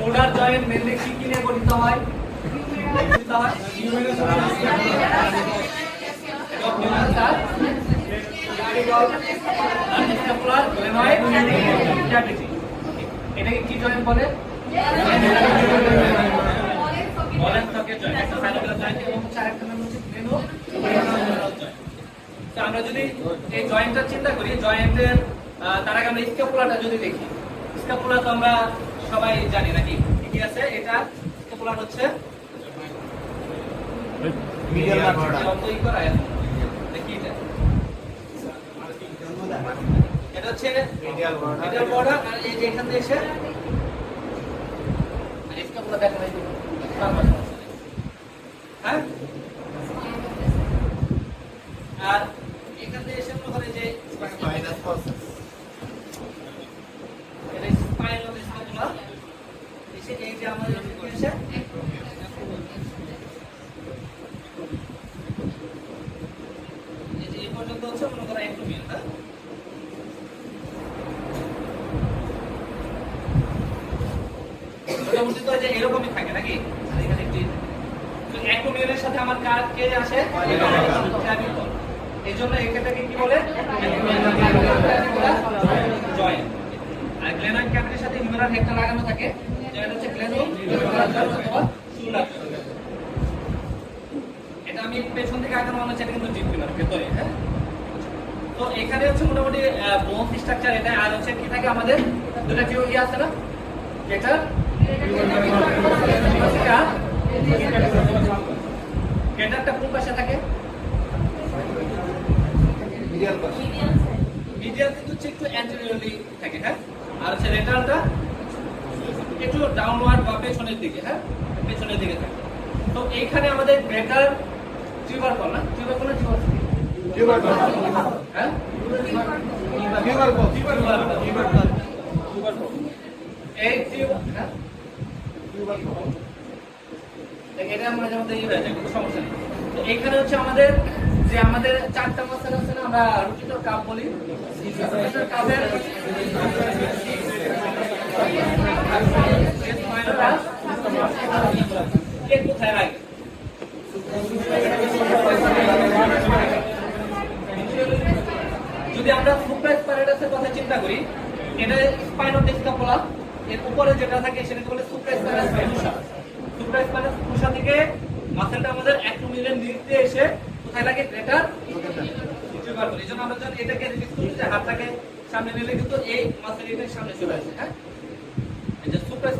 Shoulder joint mainly কি কি নিয়ে গঠিত হয়? এটাকে কি জয়েন্ট বলে? আমরা যদি এই জয়েন্টটা চিন্তা করি, জয়েন্টের তার আগে আমরা স্ক্যাপুলাটা যদি দেখি, স্ক্যাপুলা তো আমরা সবাই জানি নাকি কি আছে? এটা স্ক্যাপুলা হচ্ছে মিডিয়াল বর্ডার। দেখি এটা হচ্ছে মিডিয়াল বর্ডার, আর এই যে এখান থেকে এসে স্ক্যাপুলা দেখা যায় হ্যাঁ, আর এখান থেকে এসে মনে করে যে স্পাইনাল প্রসেস, এটা স্পাইনাল স্ক্যাপুলা এসে এই যে আমাদের এসে এই পর্যন্ত হচ্ছে মনে করা অ্যাক্টোমিয়াল। হ্যাঁ, মোটামুটি তো যে এরকমই থাকে নাকি? এখানে একটি অ্যাক্টোমিয়ালের সাথে আমার কার কে আসে? ক্লাভিকল। এইজন্য এটাকে কি বলে? জয়েন্ট। আর গ্লেনয়েড ক্যাভিটির সাথে হিউমেরাল হেডটা লাগানো থাকে, যেটা হচ্ছে গ্লেনোহিউমেরাল অথবা শুলার। এটা আমি পেছন থেকে আঁকানো মনে হচ্ছে, এটা কিন্তু জিপিনার ভেতরে। হ্যাঁ, তো এখানে হচ্ছে মোটামুটি বোন স্ট্রাকচার এটা। আর হচ্ছে কি থাকে আমাদের দুটো কি ইয়ে আছে না, যেটা কেটারটা কোন পাশে থাকে? মিডিয়াল পাশে। মিডিয়াল কিন্তু হচ্ছে একটু অ্যান্টেরিয়রলি থাকে। হ্যাঁ, আর হচ্ছে লেটারালটা একটু ডাউনওয়ার্ড বা পেছনের দিকে। হ্যাঁ, পেছনের দিকে থাকে। তো এইখানে আমাদের গ্রেটার টিউবারকল না, টিউবারকল না টিউবারকল? হ্যাঁ, এই এটা আমরা যেমন এই হয়ে যায়, কোনো সমস্যা নেই। তো এইখানে হচ্ছে আমাদের যে আমাদের চারটা মাসেল আছে না, আমরা রুটিটর কাপ বলি। কাপের কোথায় লাগে? যদি আমরা সুপ্রাস্পাইরাটাসের কথা চিন্তা করি, এটা স্পাইনাল স্ক্যাপুলা, এর উপরে যেটা থাকে সেটাকে বলে সুপ্রাস্পাইরাস ফুসা। সুপ্রাস্পাইরাস ফুসা থেকে মাসেলটা আমাদের অ্যাক্টোমিয়ালের নিচে এসে কোথায় লাগে? Greater tubercle. এইজন্য আমরা যখন এটাকে রিলিজ করি, হাতটাকে সামনে নিলে কিন্তু এই মাসেল এটার সামনে চলে আসে। হ্যাঁ, এই যে সুপ্রাস্পাইরাস